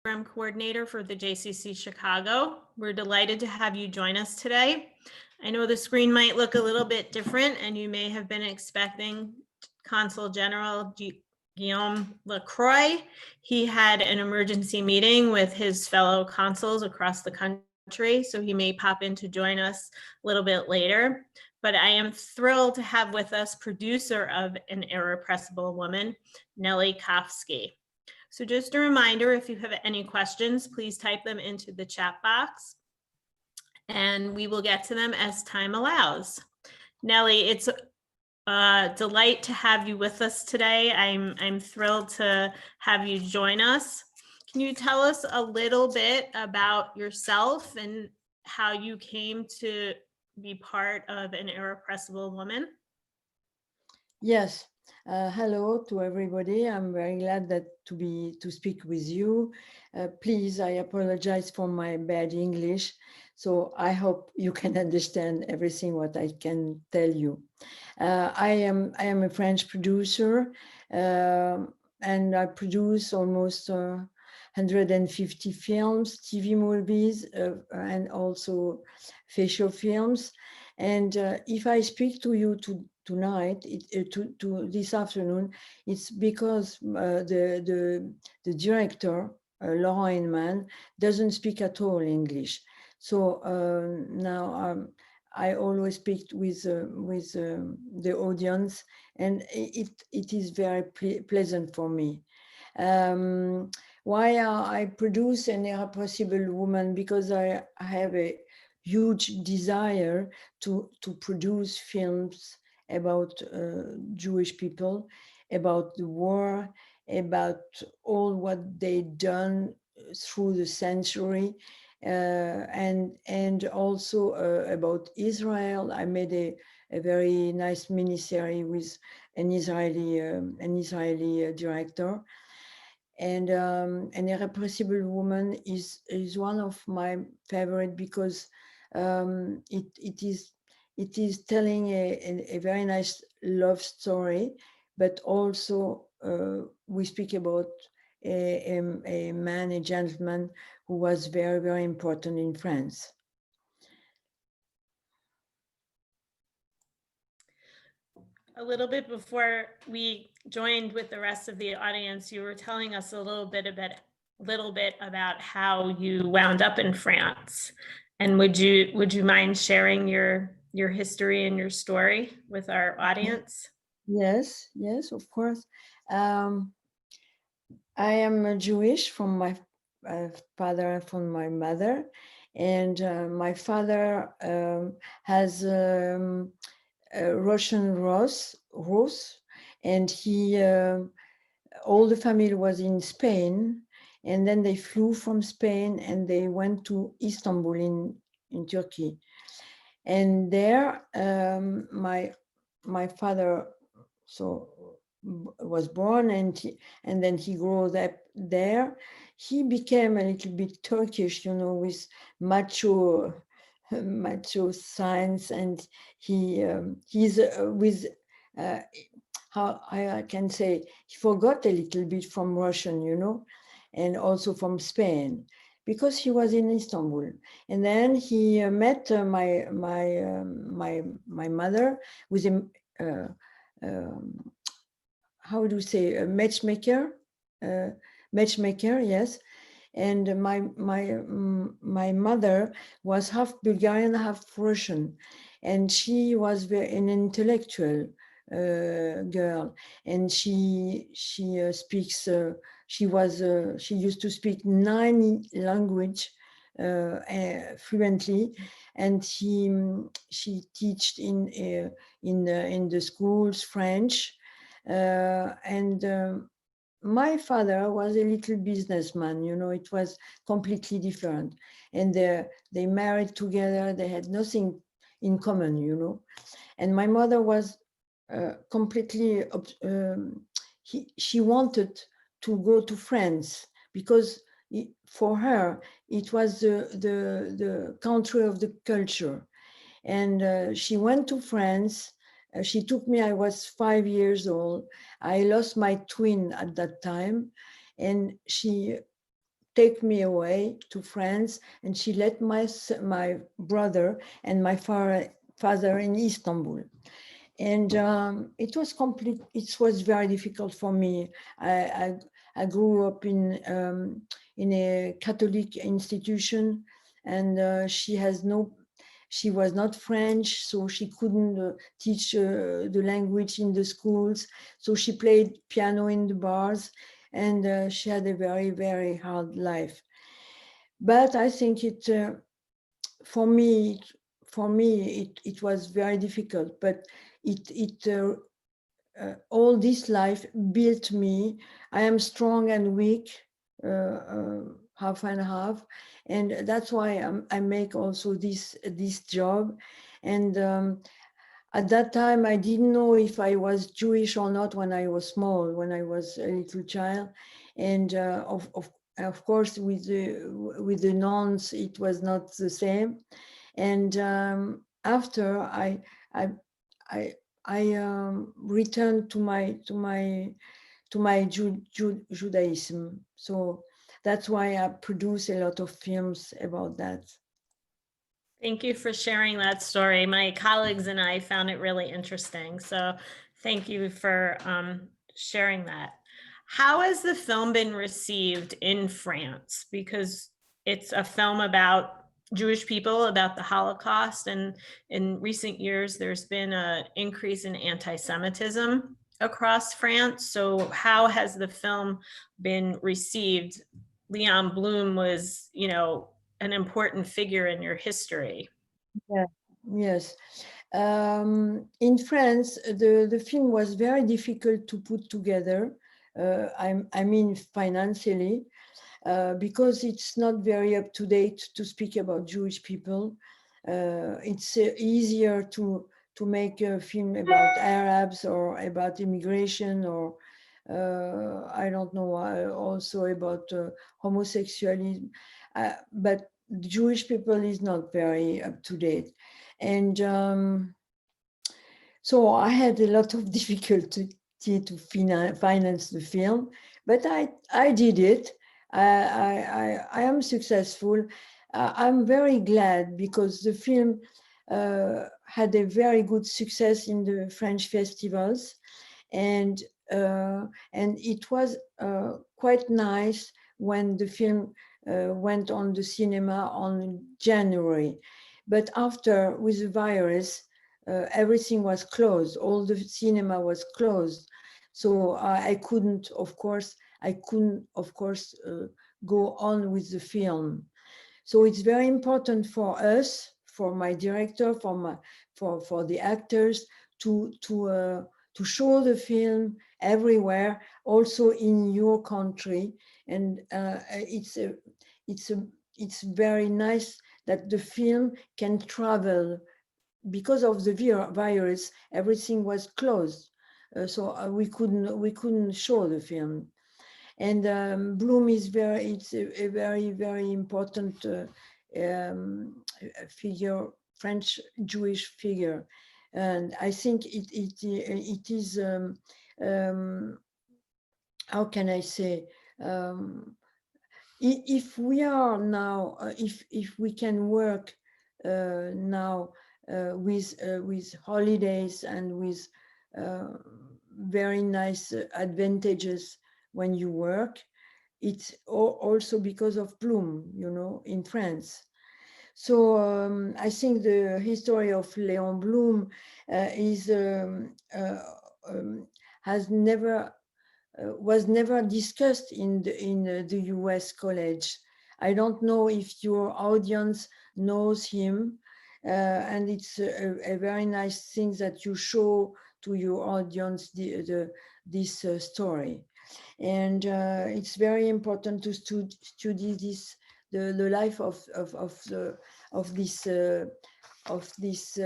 Program Coordinator for the JCC Chicago. We're delighted to have you join us today. I know the screen might look a little bit different and you may have been expecting Consul General Guillaume Lacroix. He had an emergency meeting with his fellow consuls across the country, so he may pop in to join us a little bit later. But I am thrilled to have with us producer of An Irrepressible Woman, Nellie Kofsky. So just a reminder, if you have any questions, please type them into the chat box and we will get to them as time allows. Nellie, it's a delight to have you with us today. I'm thrilled to have you join us. Can you tell us a little bit about yourself and how you came to be part of An Irrepressible Woman? Yes. Hello to everybody. I'm very glad to speak with you. Please, I apologize for my bad English. So I hope you can understand everything what I can tell you. I am a French producer, and I produce almost 150 films, TV movies, and also feature films. And if I speak to you tonight, to this afternoon, it's because the director, Laurent Hinman, doesn't speak at all English. So now I always speak with the audience, and it is very pleasant for me. Why I produce An Irrepressible Woman? Because I have a huge desire to produce films about Jewish people, about the war, about all what they done through the century, and also about Israel. I made a very nice miniseries with an Israeli director. And An Irrepressible Woman is one of my favorite because it is telling a very nice love story, but also we speak about a man, a gentleman who was very, very important in France. A little bit before we joined with the rest of the audience, you were telling us a little bit about how you wound up in France. And would you mind sharing your history and your story with our audience? Yes, of course. I am Jewish from my father and from my mother, and my father has Russian Rus, and he all the family was in Spain, and then they flew from Spain and they went to Istanbul in Turkey, and there my father was born, and then he grew up there. He became a little bit Turkish, with macho signs, and he's with how I can say, he forgot a little bit from Russian, and also from Spain, because he was in Istanbul. And then he met my mother with a how do you say, a matchmaker, yes. And my mother was half Bulgarian, half Russian, and she was an intellectual girl, and she speaks. She used to speak 9 languages fluently, and she taught in the schools French, and my father was a little businessman, it was completely different. And they married together, they had nothing in common, And my mother was completely, she wanted to go to France because for her, it was the country of the culture. And she went to France. She took me, I was 5 years old. I lost my twin at that time. And she take me away to France, and she let my brother and my father in Istanbul. And it was very difficult for me. I grew up in a Catholic institution, and she was not French, so she couldn't teach the language in the schools. So she played piano in the bars, and she had a very, very hard life. But I think for me, it was very difficult, but all this life built me. I am strong and weak, half and half, and that's why I make also this job. And at that time, I didn't know if I was Jewish or not when I was small, when I was a little child, and of course with the nuns, it was not the same. And after I returned to my Judaism. So that's why I produce a lot of films about that. Thank you for sharing that story. My colleagues and I found it really interesting. So thank you for sharing that. How has the film been received in France? Because it's a film about Jewish people, about the Holocaust. And in recent years, there's been an increase in anti-Semitism across France. So how has the film been received? Leon Blum was, an important figure in your history. Yeah. Yes. In France, the film was very difficult to put together. I mean, financially, because it's not very up to date to speak about Jewish people. It's easier to make a film about Arabs or about immigration or I don't know, also about homosexuality, but Jewish people is not very up to date. And so I had a lot of difficulty to finance the film, but I did it. I am successful. I'm very glad because the film had a very good success in the French festivals, and it was quite nice when the film went on the cinema on January. But after, with the virus, everything was closed. All the cinema was closed. So I couldn't, of course, go on with the film. So it's very important for us, for my director, for the actors to show the film everywhere, also in your country. And it's very nice that the film can travel. Because of the virus, everything was closed, so we couldn't show the film. And Blum is it's a very, very important figure, French Jewish figure, and I think it is how can I say, if we are now, if we can work now with holidays and with very nice advantages when you work, it's also because of Blum, in France. So I think the history of Léon Blum was never discussed in the US college. I don't know if your audience knows him, and it's a very nice thing that you show to your audience this story. And it's very important to study the life of this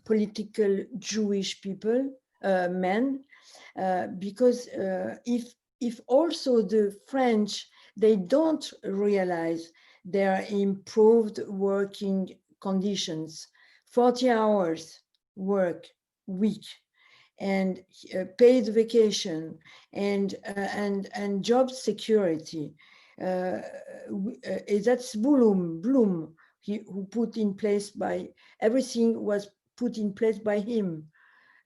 political Jewish people, men, because if also the French, they don't realize their improved working conditions, 40 hours work week, and paid vacation, and job security. That's Bloom, who put in place by, everything was put in place by him.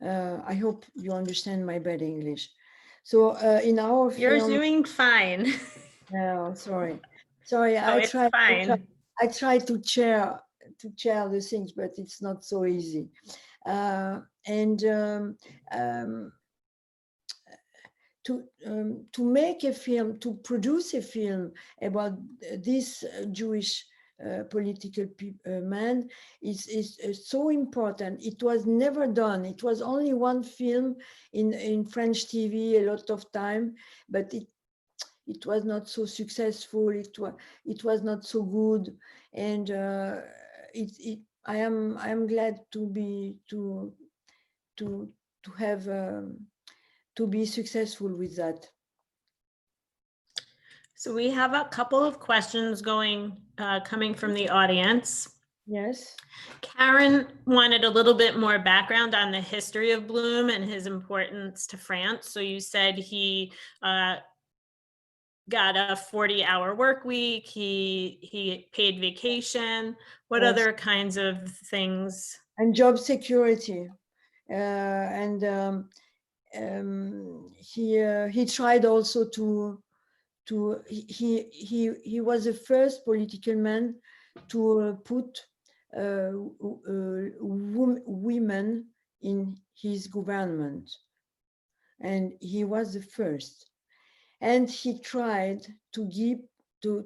I hope you understand my bad English. So in our You're film, doing fine. no, sorry, Oh, it's fine. I try to chair the things, but it's not so easy. And to make a film, to produce a film about this Jewish political man is so important. It was never done. It was only one film in French TV a lot of time, but it was not so successful. It was not so good, and I am glad to have to be successful with that. So we have a couple of questions coming from the audience. Yes. Karen wanted a little bit more background on the history of Bloom and his importance to France. So you said he got a 40-hour work week. He paid vacation. What Yes. other kinds of things? And job security. He tried also he was the first political man to put women in his government, and he was the first. And he tried to give to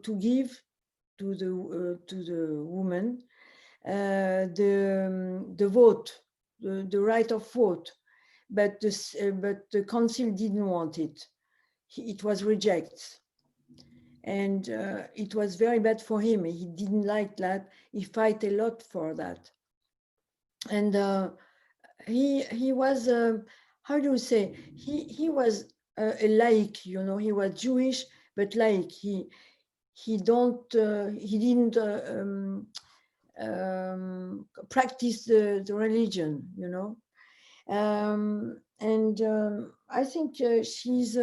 the woman the vote, the right of vote, but the council didn't want it. It was rejected, and it was very bad for him. He didn't like that. He fight a lot for that, and he was how do you say, he was a laik, you know. He was Jewish but laik. He didn't practice the religion, you know. I think he's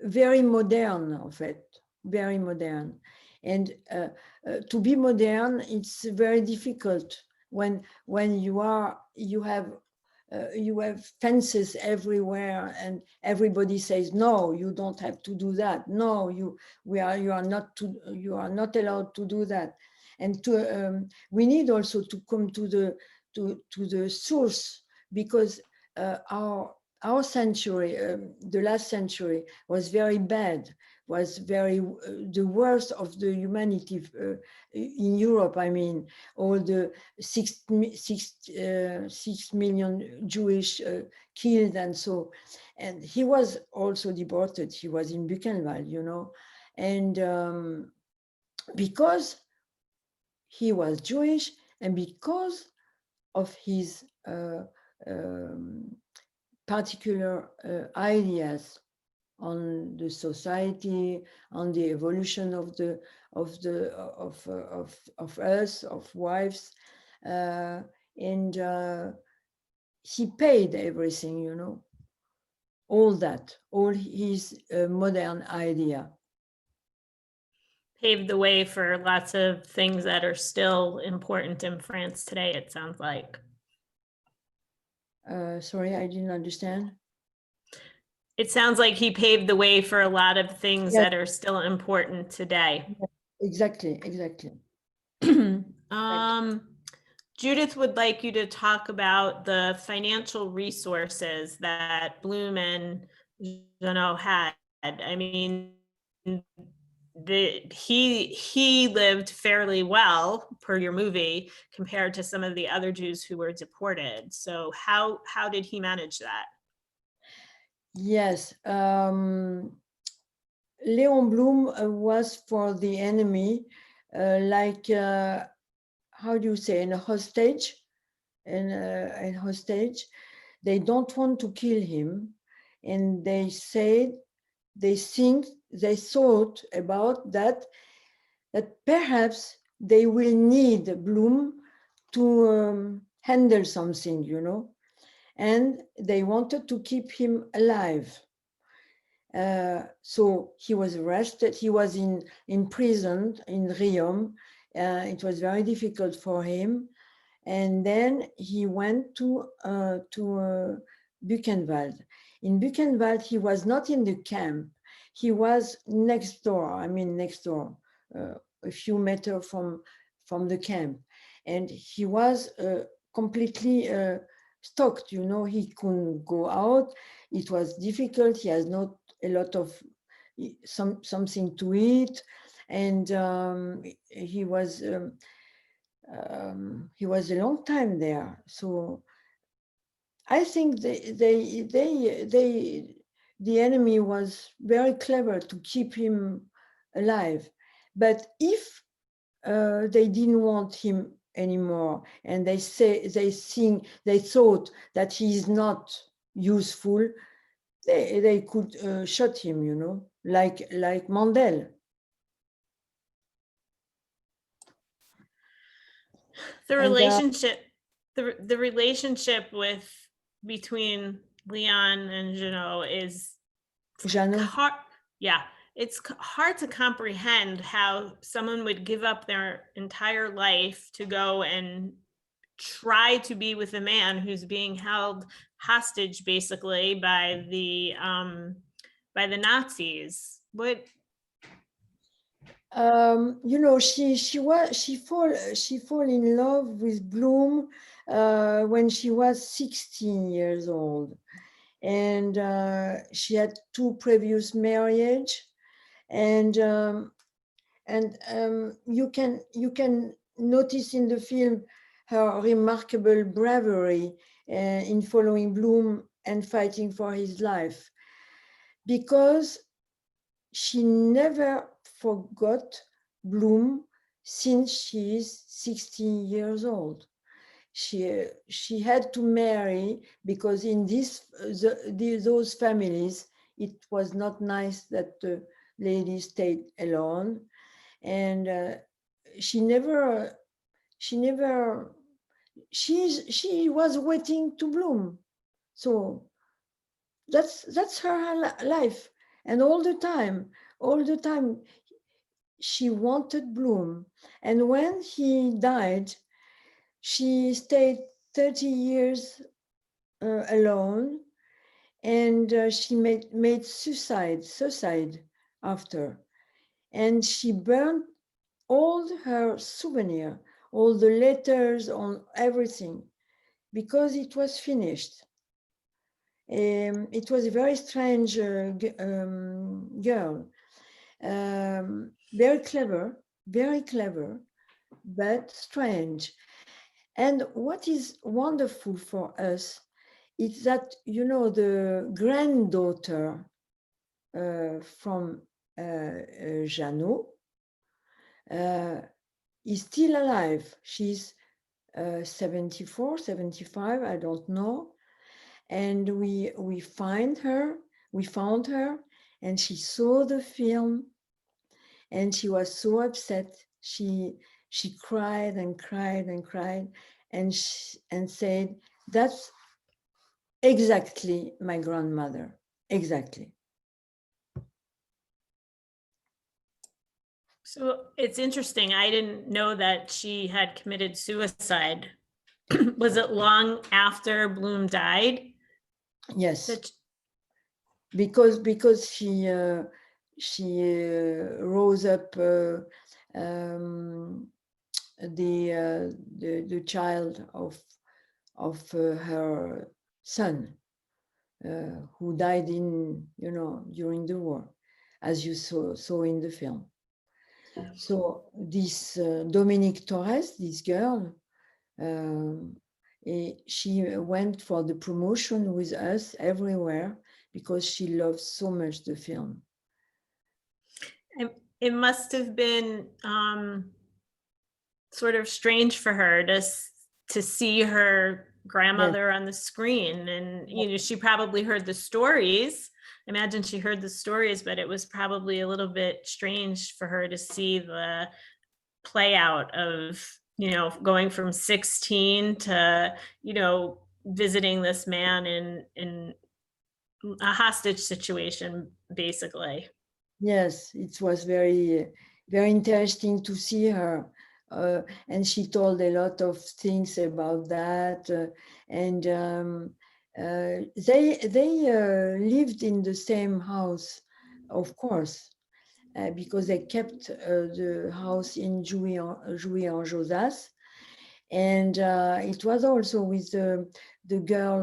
very modern, en fait, very modern. And to be modern, it's very difficult when you have fences everywhere, and everybody says, no, you don't have to do that. No, you are not allowed to do that. And we need also to come to the source, because our century, the last century, was very bad, was very the worst of the humanity in Europe. I mean, all the 6 million Jewish killed, and so. And he was also deported. He was in Buchenwald, you know, and because he was Jewish, and because of his particular ideas on the society, on the evolution of us, of wives, and he paid everything, you know, all his modern idea. Paved the way for lots of things that are still important in France today, it sounds like. Sorry, I didn't understand. It sounds like he paved the way for a lot of things Yes. that are still important today. Exactly. Judith would like you to talk about the financial resources that Bloom and Jeannot had. I mean, he lived fairly well per your movie compared to some of the other Jews who were deported. So how did he manage that? Yes, Leon Blum was for the enemy like how do you say, in a hostage, in hostage. They don't want to kill him, and they thought about that perhaps they will need Bloom to handle something, you know, and they wanted to keep him alive. So he was arrested. He was imprisoned in Riom. It was very difficult for him. And then he went to Buchenwald. In Buchenwald, he was not in the camp. He was next door. I mean, next door, a few meters from the camp, and he was completely stocked. You know, he couldn't go out. It was difficult. He has not a lot of something to eat, and he was a long time there. So I think the enemy was very clever to keep him alive. But if they didn't want him anymore, and they thought that he is not useful, they could shoot him, you know, like Mandel. The And, relationship, the relationship between Leon and Jeannot is Jeannot. hard. Yeah, it's hard to comprehend how someone would give up their entire life to go and try to be with a man who's being held hostage basically by the Nazis. What? You know, she fall in love with Bloom when she was 16 years old, and she had two previous marriage, and you can notice in the film her remarkable bravery in following Bloom and fighting for his life, because she never forgot Bloom since she is 16 years old. She had to marry because in those families, it was not nice that the lady stayed alone, and she was waiting to bloom. So that's her life, and all the time she wanted Bloom. And when he died, she stayed 30 years alone, and she made suicide after. And she burned all her souvenir, all the letters, on everything, because it was finished. It was a very strange girl. Very clever, but strange. And what is wonderful for us is that, you know, the granddaughter from Jeannot is still alive. She's 74, 75, I don't know. And we found her, and she saw the film, and she was so upset. She cried and said, "That's exactly my grandmother, exactly." So it's interesting. I didn't know that she had committed suicide. Was it long after Bloom died? Yes, because she rose up the child of her son, who died during the war, as you saw in the film. So this Dominique Torres, this girl, she went for the promotion with us everywhere because she loves so much the film. It must have been sort of strange for her to see her grandmother on the screen, and she probably heard the stories. I imagine she heard the stories, but it was probably a little bit strange for her to see the play out of going from 16 to visiting this man in a hostage situation, basically. Yes, it was very, very interesting to see her. And she told a lot of things about that. And they lived in the same house, of course, because they kept the house in Jouy-en-Josas. And it was also with the girl,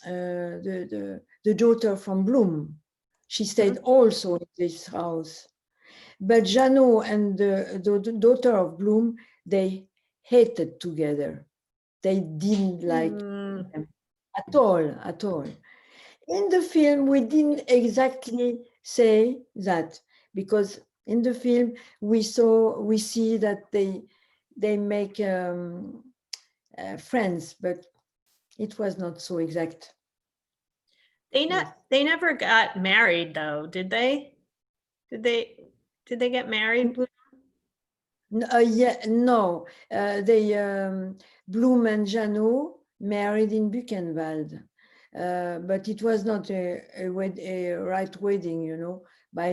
the daughter from Bloom. She stayed also in this house. But Jeannot and the daughter of Bloom, they hated together. They didn't like Mm. them at all, at all. In the film, we didn't exactly say that, because in the film we see that they make friends, but it was not so exact. Yes. They never got married though, did they? Did they get married? Yeah, no, they Bloom and Jeannot married in Buchenwald, but it was not a right wedding, you know, by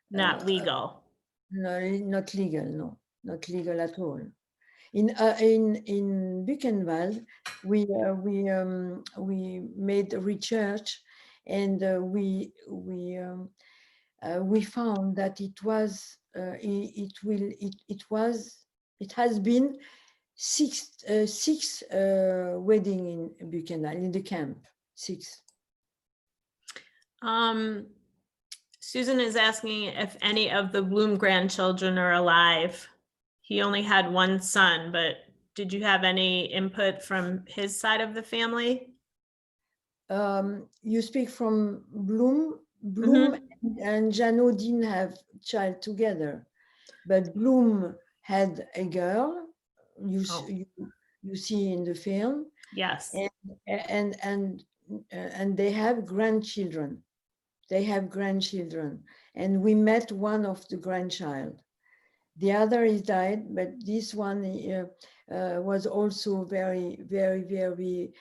Not legal. no, not legal, no, not legal at all. In Buchenwald, we made research, and we found that it has been six wedding in Buchanan in the camp. 6. Susan is asking if any of the Bloom grandchildren are alive. He only had one son, but did you have any input from his side of the family? You speak from Bloom. Mhm. And Jeannot didn't have child together, but Bloom had a girl. Oh. You see in the film, Yes. and they have grandchildren. They have grandchildren, and we met one of the grandchild. The other is died, but this one was also very, very, very,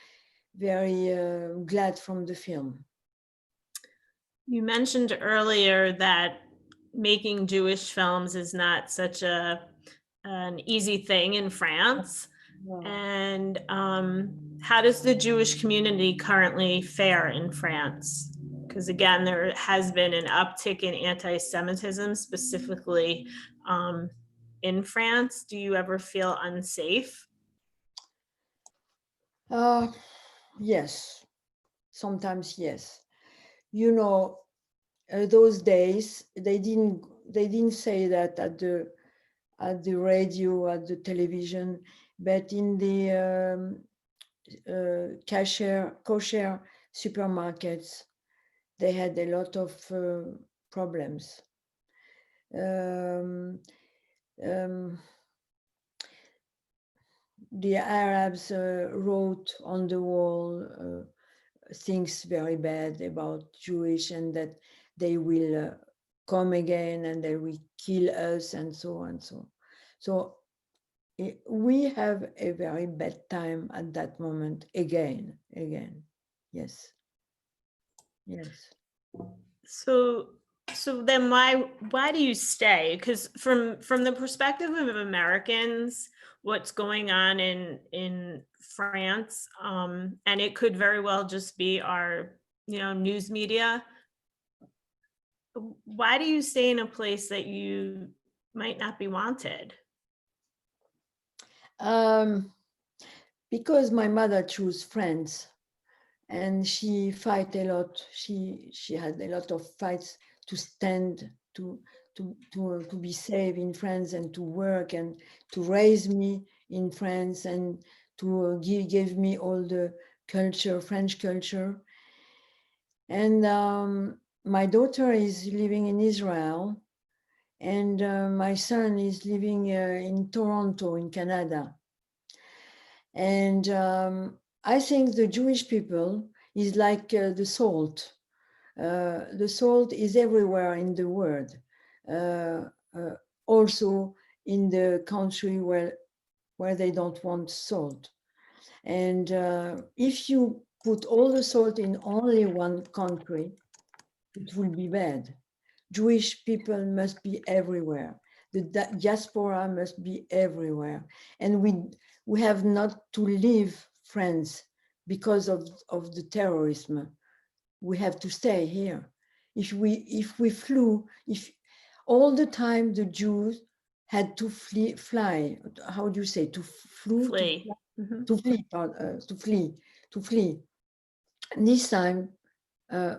very glad from the film. You mentioned earlier that making Jewish films is not such an easy thing in France. Wow. And how does the Jewish community currently fare in France? Because again, there has been an uptick in anti-Semitism, specifically in France. Do you ever feel unsafe? Yes, sometimes yes. You know, those days they didn't say that at the radio, at the television, but in the kosher supermarkets, they had a lot of problems. The Arabs wrote on the wall things very bad about Jewish, and that they will come again and they will kill us, and so on. So we have a very bad time at that moment again. Yes. So then why do you stay? Because from the perspective of Americans, what's going on in France, and it could very well just be our news media. Why do you stay in a place that you might not be wanted? Because my mother chose France, and she fight a lot. She had a lot of fights to stand to be safe in France, and to work, and to raise me in France, and to give me all the culture, French culture. And my daughter is living in Israel, and my son is living in Toronto, in Canada. And I think the Jewish people is like the salt. The salt is everywhere in the world, also in the country where they don't want salt. And if you put all the salt in only one country, it will be bad. Jewish people must be everywhere. The diaspora must be everywhere. And we have not to leave France because of the terrorism. We have to stay here. If we flew, if all the time the Jews had to fly, how do you say, to Flee. to flee. This time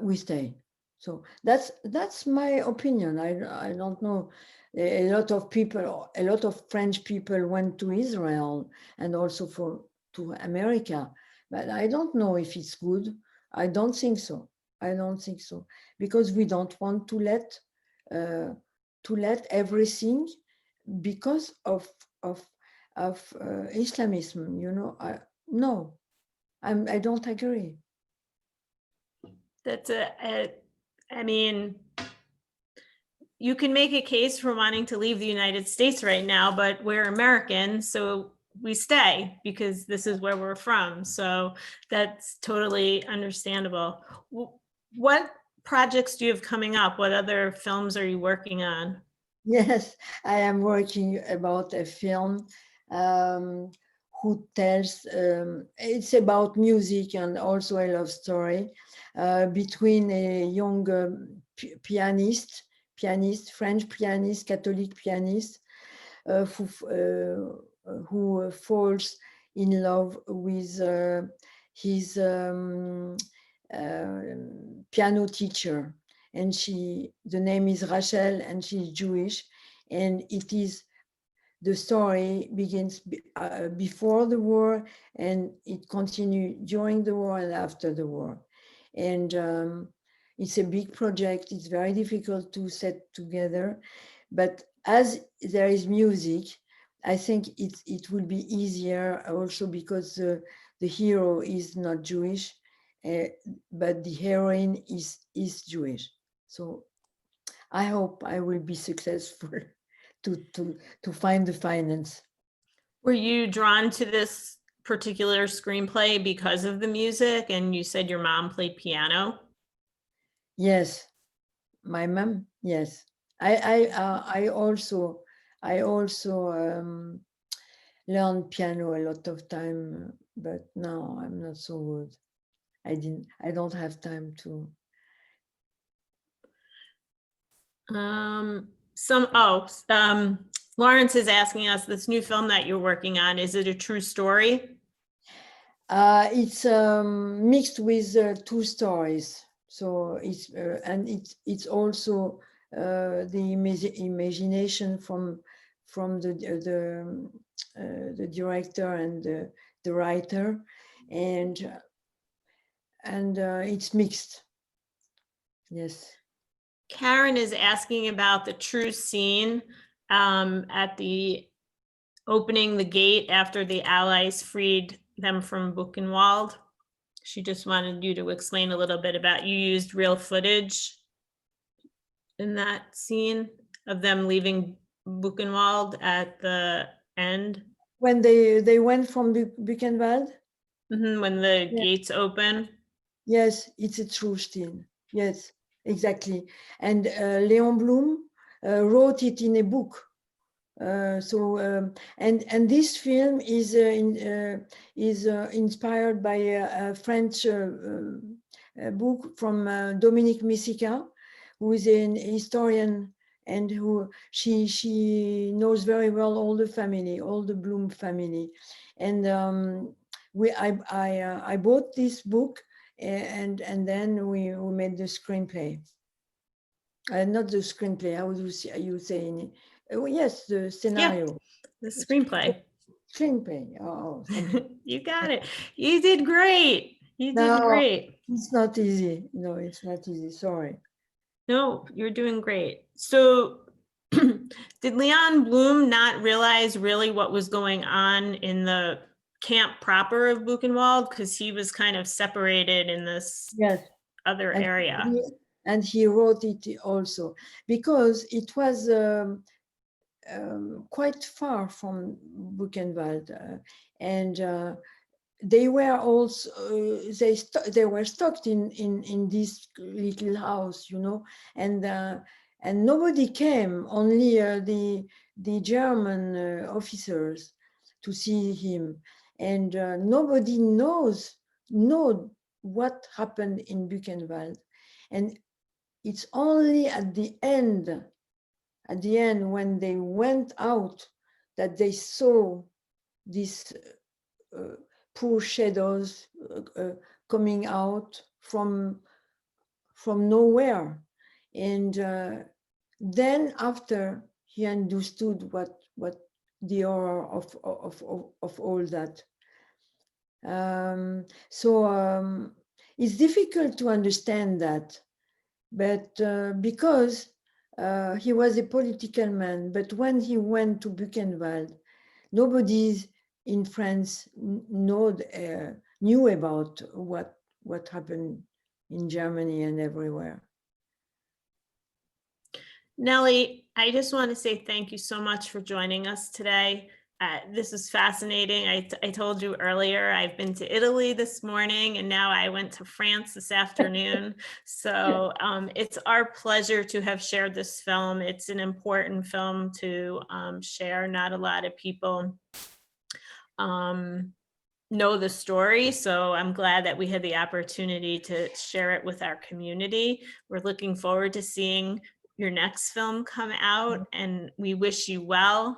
we stay. So that's my opinion. I don't know. A lot of people, a lot of French people went to Israel and also to America, but I don't know if it's good. I don't think so. I don't think so, because we don't want to let everything because of Islamism. You know, no, I don't agree. That's I mean, you can make a case for wanting to leave the United States right now, but we're American, so we stay because this is where we're from. So that's totally understandable. What projects do you have coming up? What other films are you working on? Yes, I am working about a film who tells, it's about music and also a love story between a young pianist, French pianist, Catholic pianist, who falls in love with his piano teacher. And the name is Rachel, and she's Jewish. And the story begins before the war, and it continues during the war and after the war. And it's a big project. It's very difficult to set together, but as there is music, I think it will be easier also because the hero is not Jewish, but the heroine is Jewish. So I hope I will be successful to find the finance. Were you drawn to this particular screenplay because of the music? And you said your mom played piano? Yes, my mom. Yes, I also learned piano a lot of time, but now I'm not so good. I don't have time to. Lawrence is asking us, this new film that you're working on, is it a true story? It's mixed with two stories. So it's also the imagination from the director and the writer, and it's mixed. Yes. Karen is asking about the true scene at the opening the gate after the Allies freed them from Buchenwald. She just wanted you to explain a little bit about, you used real footage in that scene of them leaving Buchenwald at the end. When they went from Buchenwald? When the gates open? Yes, it's a true scene. Yes, exactly. And Leon Blum wrote it in a book. And this film is inspired by a French book from Dominique Messica, who is an historian, and who she knows very well all the Blum family. And I bought this book, and then we made the screenplay. Not the screenplay. How do you say in it? Oh, yes, the scenario. Yeah, the screenplay. Screenplay. Oh, you got it. You did great. You did great. It's not easy. No, it's not easy. Sorry. No, you're doing great. So did Leon Blum not realize really what was going on in the camp proper of Buchenwald? Because he was kind of separated in this other area. And he wrote it also because it was quite far from Buchenwald, and they were also they were stuck in this little house, you know, and nobody came, only the German officers to see him, and nobody know what happened in Buchenwald, and it's only at the end when they went out that they saw these poor shadows coming out from nowhere, and then after he understood what the horror of all that. It's difficult to understand that, but because he was a political man, but when he went to Buchenwald, nobody in France knew about what happened in Germany and everywhere. Nellie, I just want to say thank you so much for joining us today. This is fascinating. I told you earlier, I've been to Italy this morning, and now I went to France this afternoon. So it's our pleasure to have shared this film. It's an important film to share. Not a lot of people know the story, so I'm glad that we had the opportunity to share it with our community. We're looking forward to seeing your next film come out, and we wish you well.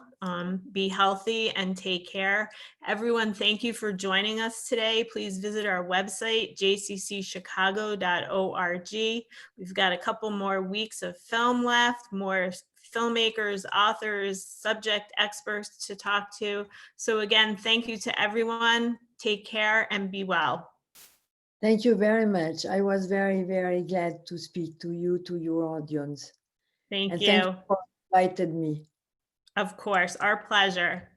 Be healthy and take care. Everyone, thank you for joining us today. Please visit our website, jccchicago.org. We've got a couple more weeks of film left, more filmmakers, authors, subject experts to talk to. So again, thank you to everyone. Take care and be well. Thank you very much. I was very, very glad to speak to you, to your audience. Thank and you. Thank you for inviting me. Of course, our pleasure.